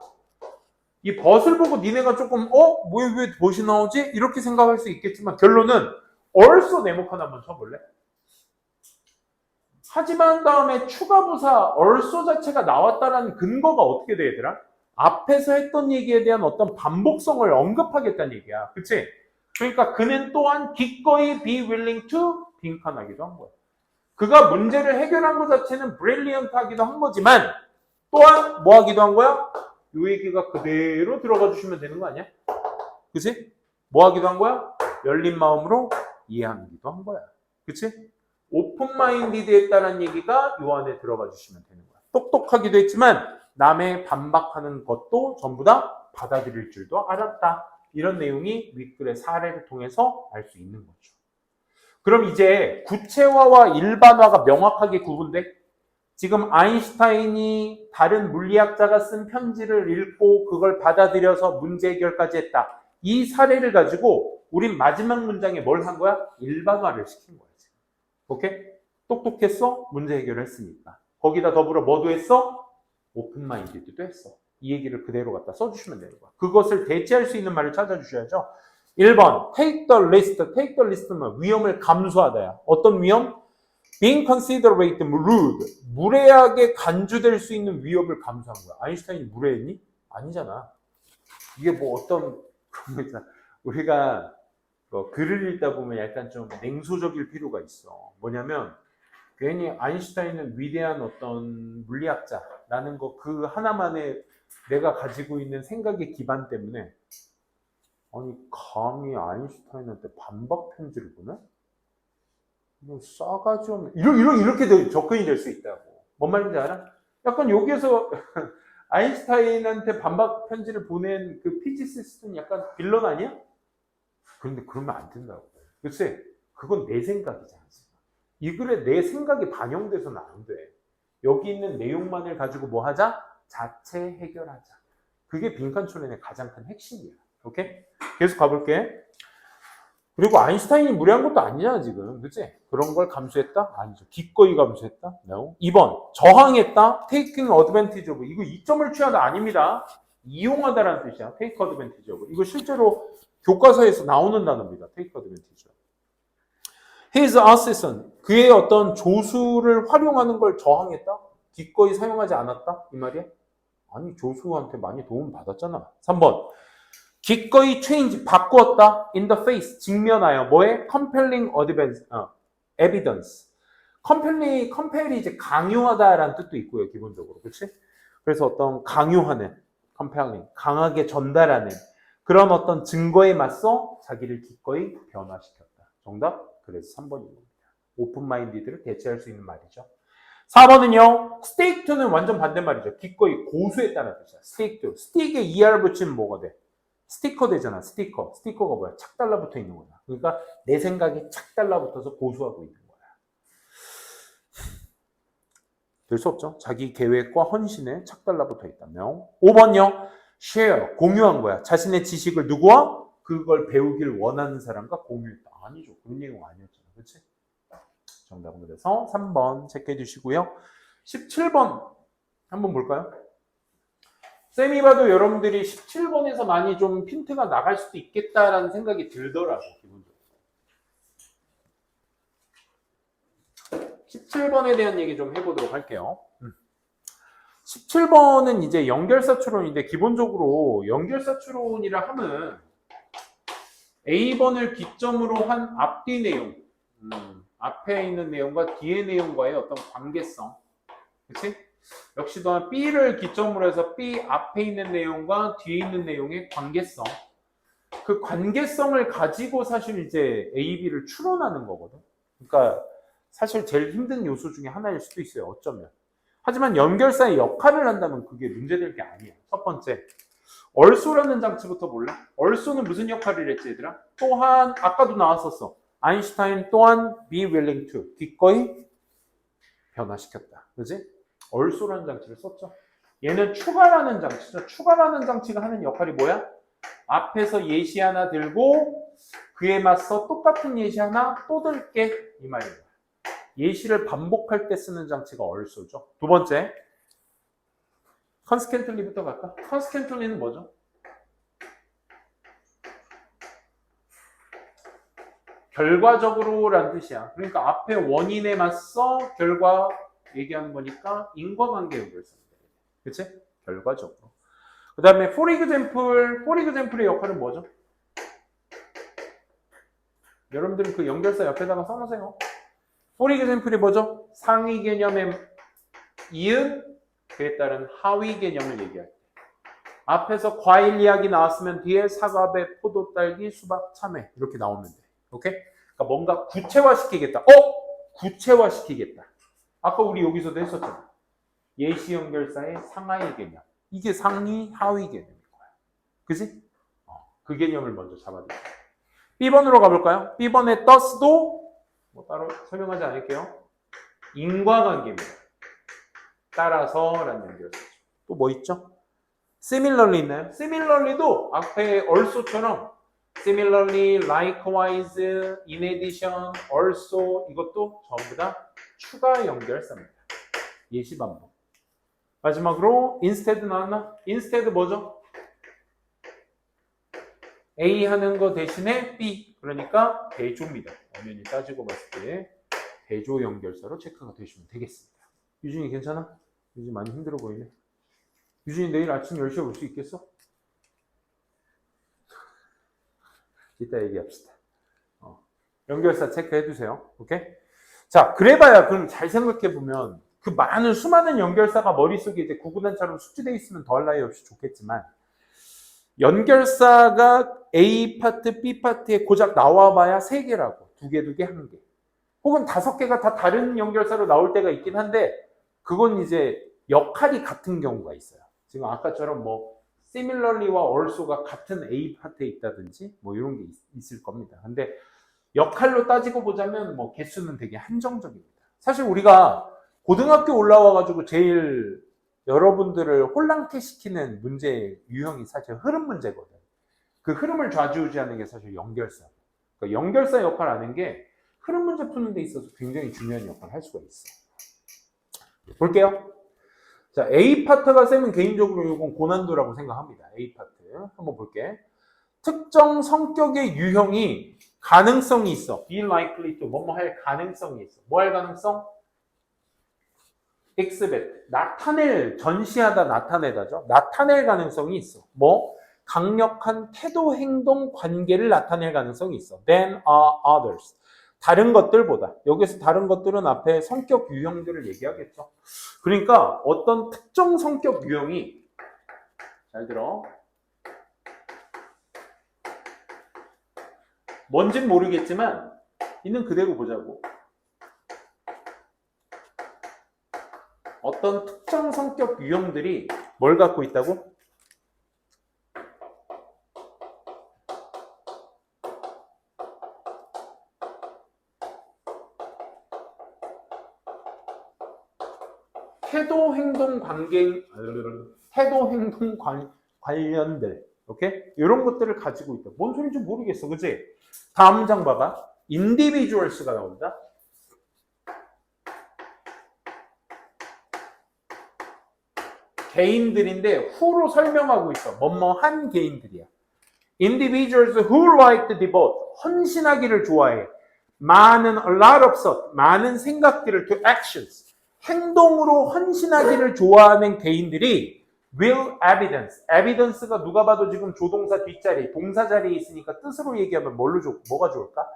이 벗을 보고 니네가 조금 왜 벗이 나오지? 이렇게 생각할 수 있겠지만 결론은 also 네모칸 한번 쳐볼래? 하지만 다음에 추가부사 also 자체가 나왔다라는 근거가 어떻게 돼 얘들아? 앞에서 했던 얘기에 대한 어떤 반복성을 언급하겠다는 얘기야. 그치? 그러니까 그는 또한 기꺼이 be willing to 빈칸하기도 한 거야. 그가 문제를 해결한 것 자체는 brilliant 하기도 한 거지만 또한 뭐 하기도 한 거야? 요 얘기가 그대로 들어가 주시면 되는 거 아니야? 그치? 뭐 하기도 한 거야? 열린 마음으로 이해하기도 한 거야. 그치? 오픈 마인디드 했다는 얘기가 요 안에 들어가 주시면 되는 거야. 똑똑하기도 했지만 남의 반박하는 것도 전부 다 받아들일 줄도 알았다. 이런 내용이 윗글의 사례를 통해서 알 수 있는 거죠. 그럼 이제 구체화와 일반화가 명확하게 구분돼? 지금 아인슈타인이 다른 물리학자가 쓴 편지를 읽고 그걸 받아들여서 문제 해결까지 했다. 이 사례를 가지고 우린 마지막 문장에 뭘 한 거야? 일반화를 시킨 거야. 지금. 오케이? 똑똑했어? 문제 해결을 했으니까. 거기다 더불어 뭐도 했어? 오픈마인디드도 했어. 이 얘기를 그대로 갖다 써주시면 되는 거야. 그것을 대체할 수 있는 말을 찾아주셔야죠. 1번, take the list. take the list는 위험을 감수하다야. 어떤 위험? being considerate, rude. 무례하게 간주될 수 있는 위협을 감수한 거야. 아인슈타인이 무례했니? 아니잖아. 이게 뭐 어떤 그런 거 있잖아. 우리가 글을 읽다 보면 약간 좀 냉소적일 필요가 있어. 뭐냐면 괜히 아인슈타인은 위대한 어떤 물리학자라는 거 그 하나만의 내가 가지고 있는 생각의 기반 때문에 아니 감히 아인슈타인한테 반박 편지를 보내? 이거 싸가지 없네. 이렇게 접근이 될 수 있다고. 뭔 말인지 알아? 약간 여기에서 아인슈타인한테 반박 편지를 보낸 그 피지시스트는 약간 빌런 아니야? 그런데 그러면 안 된다고. 글쎄, 그건 내 생각이잖아. 이 글에 내 생각이 반영돼서는 안 돼. 여기 있는 내용만을 가지고 뭐 하자? 자체 해결하자. 그게 빈칸초렌의 가장 큰 핵심이야. 오케이? 계속 가볼게. 그리고 아인슈타인이 무례한 것도 아니잖아, 지금. 그치? 그런 걸 감수했다? 아니죠. 기꺼이 감수했다? No. 2번, 저항했다? taking advantage of. 이거 이점을 취하다 아닙니다. 이용하다라는 뜻이야. take advantage of. 이거 실제로 교과서에서 나오는 단어입니다. take advantage of. His assistant. 그의 어떤 조수를 활용하는 걸 저항했다? 기꺼이 사용하지 않았다? 이 말이야? 아니, 조수한테 많이 도움 받았잖아. 3번. 기꺼이 change, 바꾸었다. in the face, 직면하여. 뭐에? compelling evidence. compel이 이제 강요하다라는 뜻도 있고요, 기본적으로. 그렇지? 그래서 어떤 강요하는, compelling, 강하게 전달하는 그런 어떤 증거에 맞서 자기를 기꺼이 변화시켰다. 정답? 그래서 3번인 겁니다. 오픈마인디드를 대체할 수 있는 말이죠. 4번은요, stake to는 완전 반대말이죠. 기꺼이 고수했다는 뜻이야. stake to. 스틱에 ER 붙이면 뭐가 돼? 스티커 되잖아. 스티커. 스티커가 뭐야? 착 달라붙어 있는 거야. 그러니까 내 생각이 착 달라붙어서 고수하고 있는 거야. 될 수 없죠. 자기 계획과 헌신에 착 달라붙어 있다며. 5번요. share. 공유한 거야. 자신의 지식을 누구와? 그걸 배우길 원하는 사람과 공유했다. 아니죠. 그런 내용 아니었잖아. 그렇지? 정답은 그래서 3번 체크해 주시고요. 17번 한번 볼까요? 쌤이 봐도 여러분들이 17번에서 많이 좀 핀트가 나갈 수도 있겠다라는 생각이 들더라고, 기본적으로. 17번에 대한 얘기 좀 해보도록 할게요. 17번은 이제 연결사 추론인데, 기본적으로 연결사 추론이라 하면 A번을 기점으로 한 앞뒤 내용, 앞에 있는 내용과 뒤의 내용과의 어떤 관계성, 그치? 역시 또한 B를 기점으로 해서 B 앞에 있는 내용과 뒤에 있는 내용의 관계성, 그 관계성을 가지고 사실 이제 A, B를 추론하는 거거든. 그러니까 사실 제일 힘든 요소 중에 하나일 수도 있어요, 어쩌면. 하지만 연결사의 역할을 한다면 그게 문제될 게 아니에요. 첫 번째, 얼소라는 장치부터 볼래? 얼소는 무슨 역할을 했지, 얘들아? 또한 아까도 나왔었어. 아인슈타인 또한 be willing to, 기꺼이 변화시켰다. 그지? 얼소라는 장치를 썼죠. 얘는 추가라는 장치죠. 추가라는 장치가 하는 역할이 뭐야? 앞에서 예시 하나 들고 그에 맞서 똑같은 예시 하나 또 들게, 이 말이에요. 예시를 반복할 때 쓰는 장치가 얼소죠. 두 번째, 컨스켄틀리부터 갈까? 컨스켄틀리는 뭐죠? 결과적으로라는 뜻이야. 그러니까 앞에 원인에 맞서 결과 얘기하는 거니까 인과관계 연결 씁니다. 그치? 결과적으로. 그 다음에 for example의 역할은 뭐죠? 여러분들은 그 연결사 옆에다가 써놓으세요. for example이 뭐죠? 상위 개념의 이은, 그에 따른 하위 개념을 얘기할 때. 앞에서 과일 이야기 나왔으면 뒤에 사과, 배, 포도, 딸기, 수박, 참외 이렇게 나오면 돼. 오케이? 그러니까 뭔가 구체화시키겠다. 구체화시키겠다. 아까 우리 여기서도 했었잖아. 예시 연결사의 상하위 개념. 이게 상위, 하위 개념인 거야. 그지? 그 개념을 먼저 잡아드릴게요. B번으로 가볼까요? B번의 thus도 뭐 따로 설명하지 않을게요. 인과관계입니다. 따라서라는 연결사죠. 또 뭐 있죠? similarly 있나요? similarly도 앞에 also처럼 similarly, likewise, in addition, also 이것도 전부 다 추가 연결사입니다. 예시 반복. 마지막으로 instead 나왔나? instead 뭐죠? A 하는 거 대신에 B. 그러니까 대조입니다. 엄연히 따지고 봤을 때 대조 연결사로 체크가 되시면 되겠습니다. 유진이 괜찮아? 유진 많이 힘들어 보이네. 유진이 내일 아침 10시에 올 수 있겠어? 이따 얘기합시다. 연결사 체크해두세요. 오케이? 자, 그래봐야 그럼 잘 생각해보면 그 많은 수많은 연결사가 머릿속에 이제 구구단처럼 숙지되어 있으면 더할 나위 없이 좋겠지만 연결사가 A 파트, B 파트에 고작 나와봐야 3개라고. 2개, 2개, 1개. 혹은 5개가 다 다른 연결사로 나올 때가 있긴 한데 그건 이제 역할이 같은 경우가 있어요. 지금 아까처럼 뭐 similarly와 also가 같은 A 파트에 있다든지 뭐 이런 게 있을 겁니다. 근데 역할로 따지고 보자면 뭐 개수는 되게 한정적입니다. 사실 우리가 고등학교 올라와가지고 제일 여러분들을 혼란케시키는 문제 유형이 사실 흐름 문제거든. 그 흐름을 좌지우지하는 게 사실 연결사. 그러니까 연결사 역할을 하는 게 흐름 문제 푸는 데 있어서 굉장히 중요한 역할을 할 수가 있어. 볼게요. 자, A 파트가 쌤은 개인적으로 이건 고난도라고 생각합니다. A 파트. 한번 볼게. 특정 성격의 유형이 가능성이 있어. be likely to 뭐뭐 할 가능성이 있어. 뭐 할 가능성? exhibit. 나타낼, 전시하다, 나타내다죠. 나타낼 가능성이 있어. 뭐? 강력한 태도, 행동, 관계를 나타낼 가능성이 있어. than others. 다른 것들보다. 여기서 다른 것들은 앞에 성격 유형들을 얘기하겠죠. 그러니까 어떤 특정 성격 유형이 잘 들어. 뭔진 모르겠지만 있는 그대로 보자고. 어떤 특정 성격 유형들이 뭘 갖고 있다고? 태도, 행동, 관련들, 오케이? 이런 것들을 가지고 있다. 뭔 소리인지 모르겠어, 그치? 다음 문장 봐봐. individuals가 나온다. 개인들인데 who로 설명하고 있어. 뭐뭐한 개인들이야. Individuals who like to devote. 헌신하기를 좋아해. 많은, a lot of thought. 많은 생각들을 to actions. 행동으로 헌신하기를 좋아하는 개인들이 will evidence. evidence가 누가 봐도 지금 조동사 뒷자리, 동사 자리에 있으니까 뜻으로 얘기하면 뭐가 좋을까?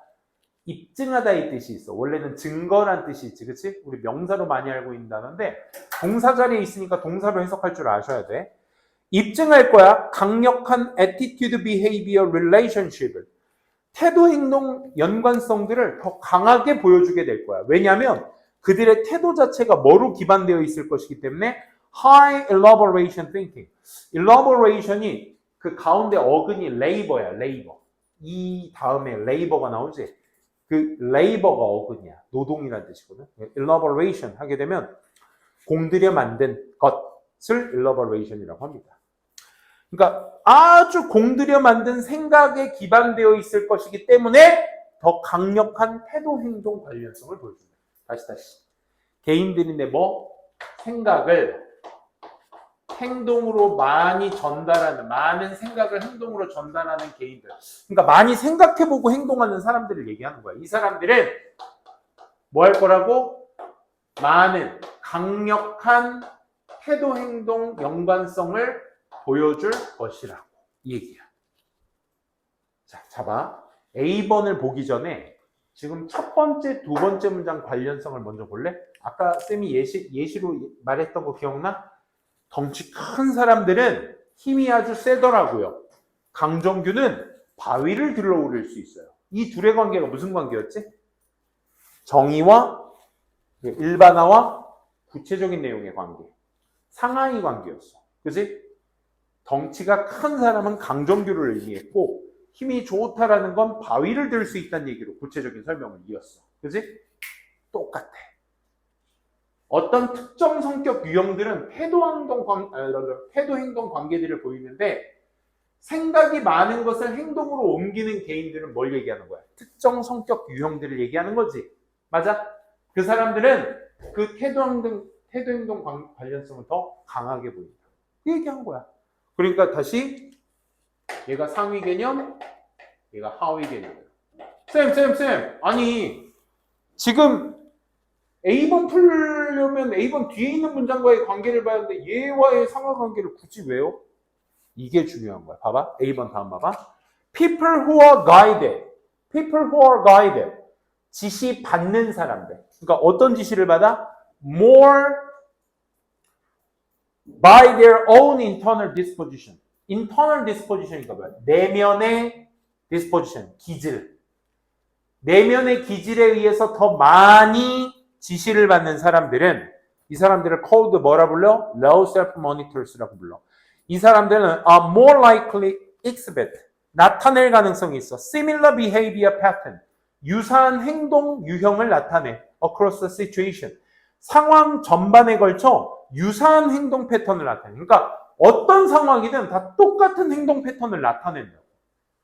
입증하다 이 뜻이 있어. 원래는 증거란 뜻이 있지, 그치? 우리 명사로 많이 알고 있는 단어인데 동사 자리에 있으니까 동사로 해석할 줄 아셔야 돼. 입증할 거야. 강력한 attitude, behavior, relationship을. 태도, 행동, 연관성들을 더 강하게 보여주게 될 거야. 왜냐하면 그들의 태도 자체가 뭐로 기반되어 있을 것이기 때문에 high elaboration thinking. elaboration이 그 가운데 어근이 labor야, labor. 이 다음에 labor가 나오지. 그 labor가 어근이야. 노동이라는 뜻이거든. elaboration 하게 되면 공들여 만든 것을 elaboration이라고 합니다. 그러니까 아주 공들여 만든 생각에 기반되어 있을 것이기 때문에 더 강력한 태도, 행동 관련성을 보여줍니다. 다시. 개인들인데 생각을 행동으로 많이 전달하는, 많은 생각을 행동으로 전달하는 개인들. 그러니까 많이 생각해보고 행동하는 사람들을 얘기하는 거야. 이 사람들은 뭐 할 거라고? 많은, 강력한 태도, 행동, 연관성을 보여줄 것이라고. 이 얘기야. 자, 잡아. A번을 보기 전에 지금 첫 번째, 두 번째 문장 관련성을 먼저 볼래? 아까 쌤이 예시로 말했던 거 기억나? 덩치 큰 사람들은 힘이 아주 세더라고요. 강정규는 바위를 들어올릴 수 있어요. 이 둘의 관계가 무슨 관계였지? 정의와 일반화와 구체적인 내용의 관계. 상하이 관계였어. 그치? 덩치가 큰 사람은 강정규를 의미했고 힘이 좋다라는 건 바위를 들 수 있다는 얘기로 구체적인 설명을 이었어. 그지? 똑같아. 어떤 특정 성격 유형들은 태도 행동 관계들을 보이는데 생각이 많은 것을 행동으로 옮기는 개인들은 뭘 얘기하는 거야? 특정 성격 유형들을 얘기하는 거지. 맞아? 그 사람들은 그 태도 행동 관련성을 더 강하게 보인다. 그 얘기한 거야. 그러니까 다시 얘가 상위 개념, 얘가 하위 개념. 쌤. 아니 지금 A번 풀려면 A번 뒤에 있는 문장과의 관계를 봐야 하는데 얘와의 상하관계를 굳이 왜요? 이게 중요한 거야. 봐봐. A번 다음 봐봐. People who are guided. People who are guided. 지시 받는 사람들. 그러니까 어떤 지시를 받아? More by their own internal disposition. internal disposition이니까 뭐야? 내면의 disposition, 기질. 내면의 기질에 의해서 더 많이 지시를 받는 사람들은 이 사람들을 called 뭐라 불러? low self-monitors라고 불러. 이 사람들은 are more likely exhibit. 나타낼 가능성이 있어. similar behavior pattern. 유사한 행동 유형을 나타내. across the situation. 상황 전반에 걸쳐 유사한 행동 패턴을 나타내. 그러니까 어떤 상황이든 다 똑같은 행동 패턴을 나타낸다.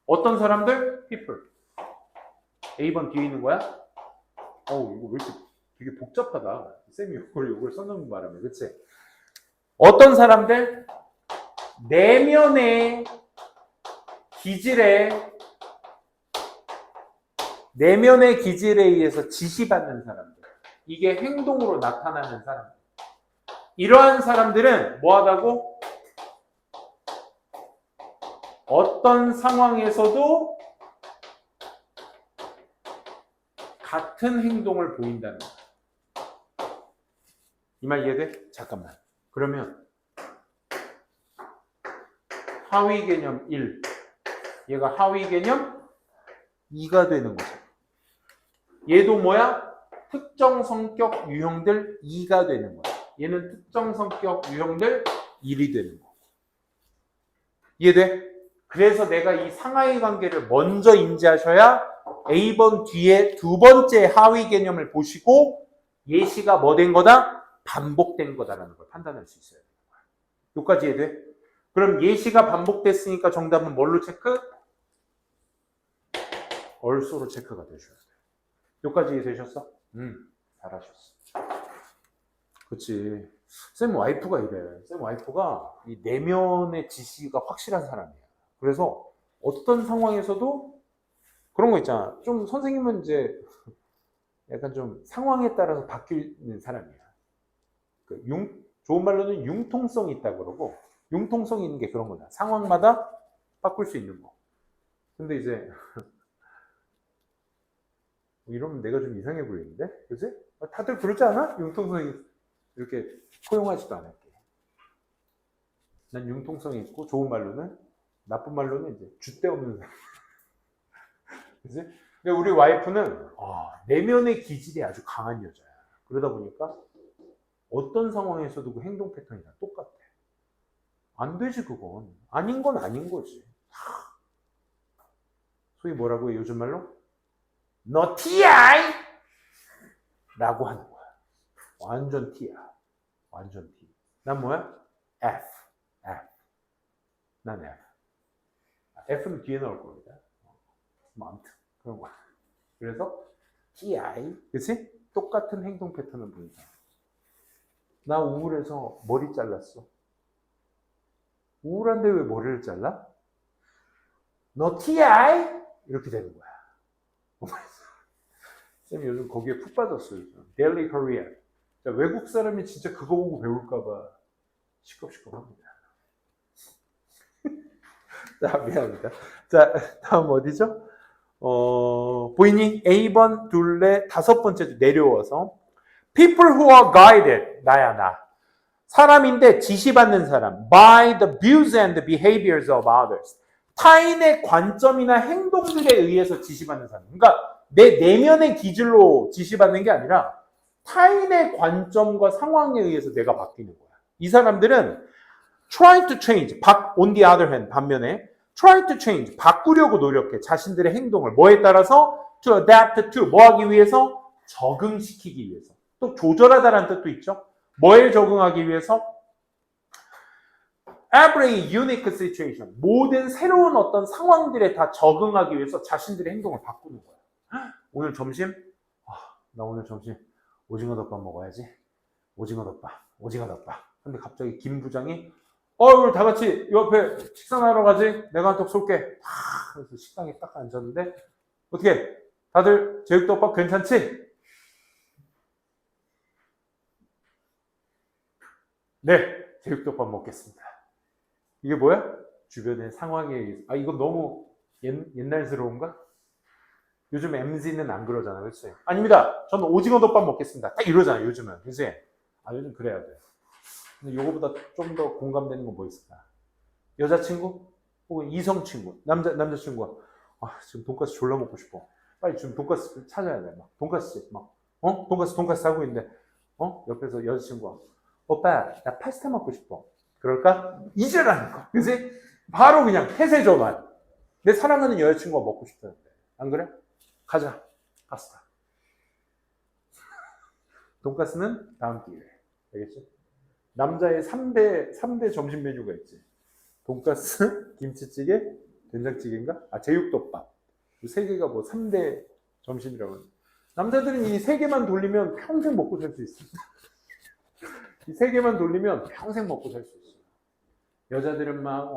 어떤 사람들? people. A번 뒤에 있는 거야? 어우, 이거 왜 이렇게 되게 복잡하다. 쌤이 이걸 써놓은 바람에. 그치? 어떤 사람들? 내면의 기질에 의해서 지시받는 사람들. 이게 행동으로 나타나는 사람들. 이러한 사람들은 뭐하다고? 어떤 상황에서도 같은 행동을 보인다는 거야. 이 말 이해돼? 잠깐만. 그러면 하위 개념 1, 얘가 하위 개념 2가 되는 거죠. 얘도 뭐야? 특정 성격 유형들 2가 되는 거야. 얘는 특정 성격 유형들 1이 되는 거. 이해돼? 그래서 내가 이 상하이 관계를 먼저 인지하셔야 A번 뒤에 두 번째 하위 개념을 보시고 예시가 뭐 된 거다? 반복된 거다라는 걸 판단할 수 있어야 되는 거야. 여기까지 이해돼? 그럼 예시가 반복됐으니까 정답은 뭘로 체크? 얼소로 체크가 되셔야 돼. 여기까지 이해되셨어? 잘하셨어. 그치. 쌤 와이프가 이래. 쌤 와이프가 이 내면의 지시가 확실한 사람이야. 그래서 어떤 상황에서도 그런 거 있잖아. 좀 선생님은 이제 약간 좀 상황에 따라서 바뀌는 사람이야. 좋은 말로는 융통성이 있다고 그러고, 융통성이 있는 게 그런 거다. 상황마다 바꿀 수 있는 거. 근데 이제 이러면 내가 좀 이상해 보이는데? 그치? 다들 그러지 않아? 융통성이 이렇게 포용하지도 않을게. 난 융통성이 있고, 좋은 말로는, 나쁜 말로는 이제 줏대 없는 사람. 그치? 근데 우리 와이프는 내면의 기질이 아주 강한 여자야. 그러다 보니까 어떤 상황에서도 그 행동 패턴이 다 똑같아. 안 되지, 그건. 아닌 건 아닌 거지. 소위 뭐라고 해, 요즘 말로? 너 T야! 라고 하는 거야. 완전 T야. 완전 T. 난 뭐야? F. 난 F. F는 뒤에 나올 겁니다. 아무튼 그런 거야. 그래서 TI, 그치? 똑같은 행동 패턴을 보인다. 나 우울해서 머리 잘랐어. 우울한데 왜 머리를 잘라? 너 TI? 이렇게 되는 거야. 쌤이 요즘 거기에 푹 빠졌어요. Daily Korea. 자, 외국 사람이 진짜 그거 보고 배울까봐 시겁시겁합니다. 자, 미안합니다. 자, 다음 어디죠? 보이니? A번, 둘레, 다섯 번째도 내려와서 People who are guided, 나야 나. 사람인데 지시받는 사람 by the views and behaviors of others. 타인의 관점이나 행동들에 의해서 지시받는 사람. 그러니까 내 내면의 기질로 지시받는 게 아니라 타인의 관점과 상황에 의해서 내가 바뀌는 거야. 이 사람들은 try to change, on the other hand, 반면에 try to change, 바꾸려고 노력해. 자신들의 행동을. 뭐에 따라서? to adapt to, 뭐 하기 위해서? 적응시키기 위해서. 또 조절하다라는 뜻도 있죠. 뭐에 적응하기 위해서? Every unique situation, 모든 새로운 어떤 상황들에 다 적응하기 위해서 자신들의 행동을 바꾸는 거야. 오늘 점심? 나 오늘 점심 오징어 덮밥 먹어야지. 오징어 덮밥. 근데 갑자기 김 부장이 우리 다 같이 옆에 식사하러 가지. 내가 한턱 쏠게. 그래서 식당에 딱 앉았는데 어떻게 다들 제육덮밥 괜찮지? 네, 제육덮밥 먹겠습니다. 이게 뭐야? 주변의 상황에 의해서. 이거 너무 옛날스러운가? 요즘 MZ는 안 그러잖아, 그렇지? 아닙니다. 저는 오징어 덮밥 먹겠습니다. 딱 이러잖아, 요즘은. 그치? 요즘 그래야 돼. 근데 요거보다 좀 더 공감되는 건 뭐 있을까? 여자친구? 혹은 이성친구? 남자친구가 지금 돈가스 졸라 먹고 싶어. 빨리 지금 돈가스 찾아야 돼. 막 돈가스 돈가스 하고 있는데 옆에서 여자친구가 오빠 나 파스타 먹고 싶어. 그럴까? 이제라니까. 그치? 바로 그냥 태세 전환. 내 사랑하는 여자친구가 먹고 싶다는데. 안 그래? 가자. 파스타. 돈가스는 다음 기회에. 알겠지? 남자의 3대 점심 메뉴가 있지. 돈가스, 김치찌개, 된장찌개인가? 제육덮밥. 이 세 개가 뭐 3대 점심이라고 하는. 남자들은 이 세 개만 돌리면 평생 먹고 살 수 있습니다. 이 세 개만 돌리면 평생 먹고 살 수 있어요. 여자들은 막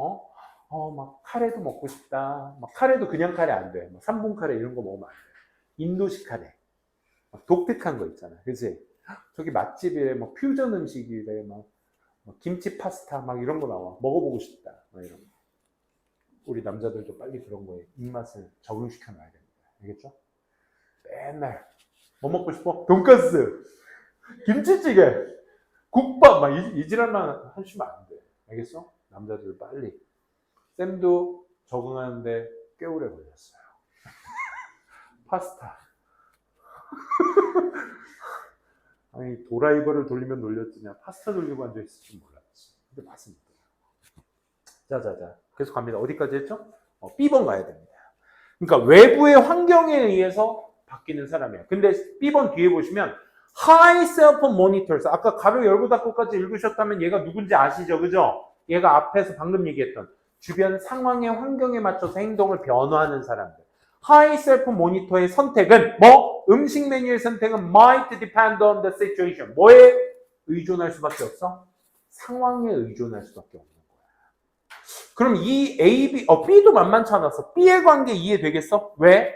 카레도 먹고 싶다. 막 카레도 그냥 카레 안 돼. 막 3분 카레 이런 거 먹으면 안 돼. 인도식 카레. 막 독특한 거 있잖아. 그치? 저기 맛집이래. 막 퓨전 음식이래. 막 김치 파스타 막 이런 거 나와. 먹어보고 싶다. 막 이런 거. 우리 남자들도 빨리 그런 거에 입맛을 적응시켜 놔야 됩니다. 알겠죠? 맨날 뭐 먹고 싶어? 돈가스, 김치찌개, 국밥 막 이 지랄만 하시면 안 돼. 알겠어? 남자들 빨리. 쌤도 적응하는데 꽤 오래 걸렸어요. 파스타. 도라이버를 돌리면 놀렸지냐 파스타 돌리고 앉아있을 줄 몰랐지. 근데 맞습니다. 자자자. 계속 갑니다. 어디까지 했죠? B번 가야 됩니다. 그러니까 외부의 환경에 의해서 바뀌는 사람이에요. 근데 B번 뒤에 보시면 High Self Monitors. 아까 가로 열고 닫고까지 읽으셨다면 얘가 누군지 아시죠? 그죠? 얘가 앞에서 방금 얘기했던 주변 상황의 환경에 맞춰서 행동을 변화하는 사람들. High Self Monitor의 선택은 음식 메뉴의 선택은 might depend on the situation. 뭐에 의존할 수밖에 없어? 상황에 의존할 수밖에 없는 거야. 그럼 이 A, B, B도 만만치 않았어. B의 관계 이해되겠어? 왜?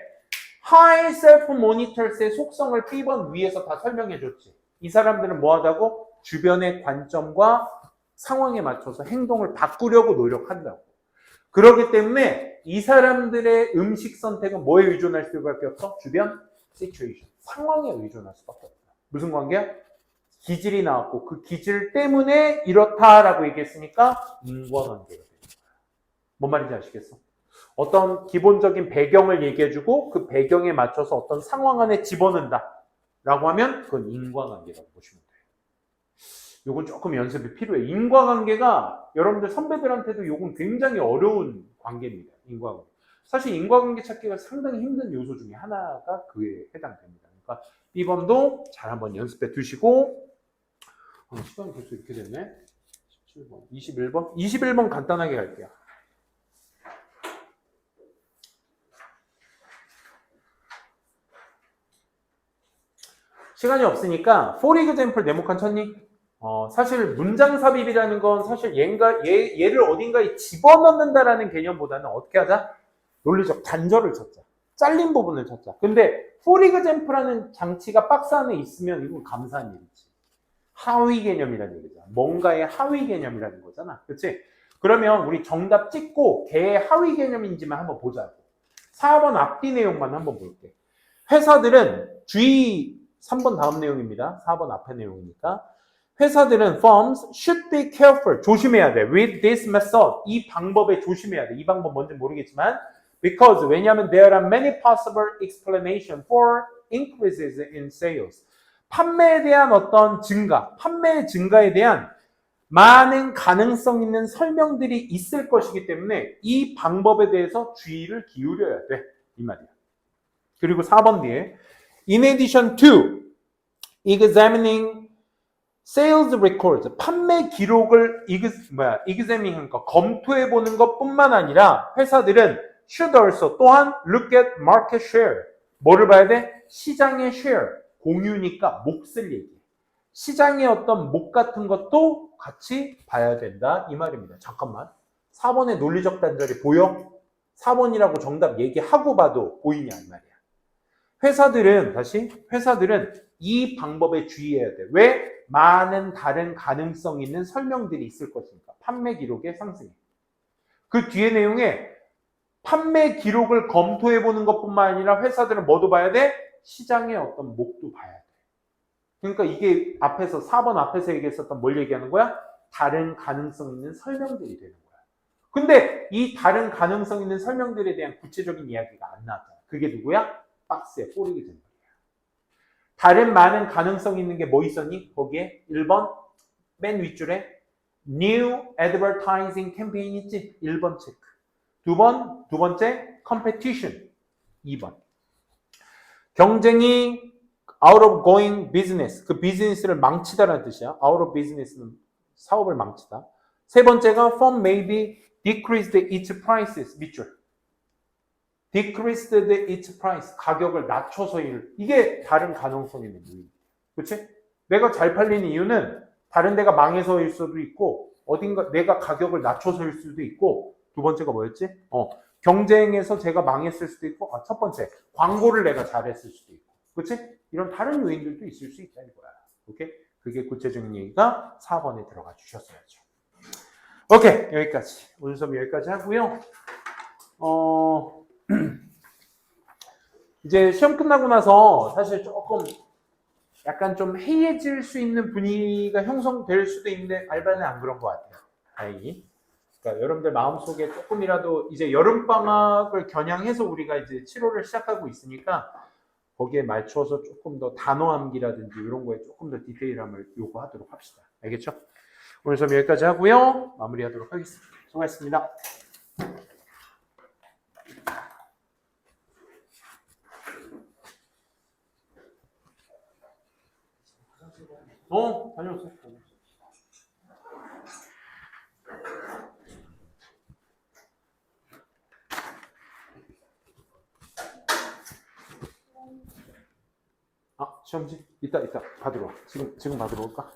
High Self Monitors의 속성을 B번 위에서 다 설명해줬지. 이 사람들은 뭐하다고? 주변의 관점과 상황에 맞춰서 행동을 바꾸려고 노력한다고. 그렇기 때문에 이 사람들의 음식 선택은 뭐에 의존할 수밖에 없어? 주변 situation, 상황에 의존할 수밖에 없다. 무슨 관계야? 기질이 나왔고 그 기질 때문에 이렇다라고 얘기했으니까 인과관계가 되는 거야. 뭔 말인지 아시겠어? 어떤 기본적인 배경을 얘기해주고 그 배경에 맞춰서 어떤 상황 안에 집어넣는다 라고 하면 그건 인과관계라고 보시면 돼요. 요건 조금 연습이 필요해. 인과관계가 여러분들 선배들한테도 요건 굉장히 어려운 관계입니다. 인과관계. 사실 인과관계 찾기가 상당히 힘든 요소 중에 하나가 그에 해당됩니다. 그러니까 B번도 잘 한번 연습해 두시고 시간이 벌써 이렇게 됐네. 17번, 21번? 21번 간단하게 갈게요. 시간이 없으니까 for example 네모칸 쳤니? 사실 문장 삽입이라는 건 사실 얘를 어딘가에 집어넣는다라는 개념보다는 어떻게 하자? 논리적 단절을 찾자. 잘린 부분을 찾자. 근데 for example라는 장치가 박스 안에 있으면 이건 감사한 일이지. 하위 개념이라는 얘기잖아. 뭔가의 하위 개념이라는 거잖아. 그치? 그러면 우리 정답 찍고 걔의 하위 개념인지만 한번 보자고. 4번 앞뒤 내용만 한번 볼게. 회사들은 3번 다음 내용입니다. 4번 앞에 내용이니까. 회사들은 firms should be careful. 조심해야 돼. with this method. 이 방법에 조심해야 돼. 이 방법 뭔지 모르겠지만 because 왜냐하면 there are many possible explanations for increases in sales. 판매에 대한 어떤 증가, 판매 증가에 대한 많은 가능성 있는 설명들이 있을 것이기 때문에 이 방법에 대해서 주의를 기울여야 돼. 이 말이야. 그리고 4번 뒤에 In addition to examining sales records, 판매 기록을 examine 하니까 검토해 보는 것뿐만 아니라 회사들은 should also 또한 look at market share. 뭐를 봐야 돼? 시장의 share. 공유니까 몫을 얘기해. 시장의 어떤 목 같은 것도 같이 봐야 된다 이 말입니다. 잠깐만. 4번의 논리적 단절이 보여? 4번이라고 정답 얘기하고 봐도 보이냐 이 말이야. 회사들은 이 방법에 주의해야 돼. 왜? 많은 다른 가능성 있는 설명들이 있을 것이니까. 판매 기록의 상승. 그 뒤에 내용에 판매 기록을 검토해 보는 것뿐만 아니라 회사들은 뭐도 봐야 돼? 시장의 어떤 목도 봐야 돼. 그러니까 이게 앞에서 4번 앞에서 얘기했었던 뭘 얘기하는 거야? 다른 가능성 있는 설명들이 되는 거야. 근데 이 다른 가능성 있는 설명들에 대한 구체적인 이야기가 안 나왔잖아. 그게 누구야? 박스에 꼬리게 된 거야. 다른 많은 가능성 있는 게 뭐 있었니? 거기에 1번 맨 윗줄에 New Advertising Campaign 있지? 1번 체크. 두 번째 Competition 2번. 경쟁이 out of going business. 그 비즈니스를 망치다라는 뜻이야. out of business는 사업을 망치다. 세 번째가 firm may be decreased its prices. 밑줄. decreased its price. 가격을 낮춰서 이게 다른 가능성이 있는 거예요. 그렇지? 내가 잘 팔리는 이유는 다른 데가 망해서일 수도 있고 어딘가 내가 가격을 낮춰서일 수도 있고 두 번째가 뭐였지? 경쟁에서 제가 망했을 수도 있고 첫 번째 광고를 내가 잘했을 수도 있고 그렇지? 이런 다른 요인들도 있을 수 있다는 거야. 오케이? 그게 구체적인 얘기가 4번에 들어가 주셨어야죠. 오케이, 여기까지. 오늘 수업 여기까지 하고요. 이제 시험 끝나고 나서 사실 조금 약간 좀 해이해질 수 있는 분위기가 형성될 수도 있는데 알바는 안 그런 것 같아요. 다행히. 그러니까 여러분들 마음속에 조금이라도 이제 여름방학을 겨냥해서 우리가 이제 7월을 시작하고 있으니까 거기에 맞춰서 조금 더 단어 암기라든지 이런 거에 조금 더 디테일함을 요구하도록 합시다. 알겠죠? 오늘 수업 여기까지 하고요. 마무리하도록 하겠습니다. 수고하셨습니다. 다녀오세요. 시험지? 이따 받으러 와. 지금 받으러 올까?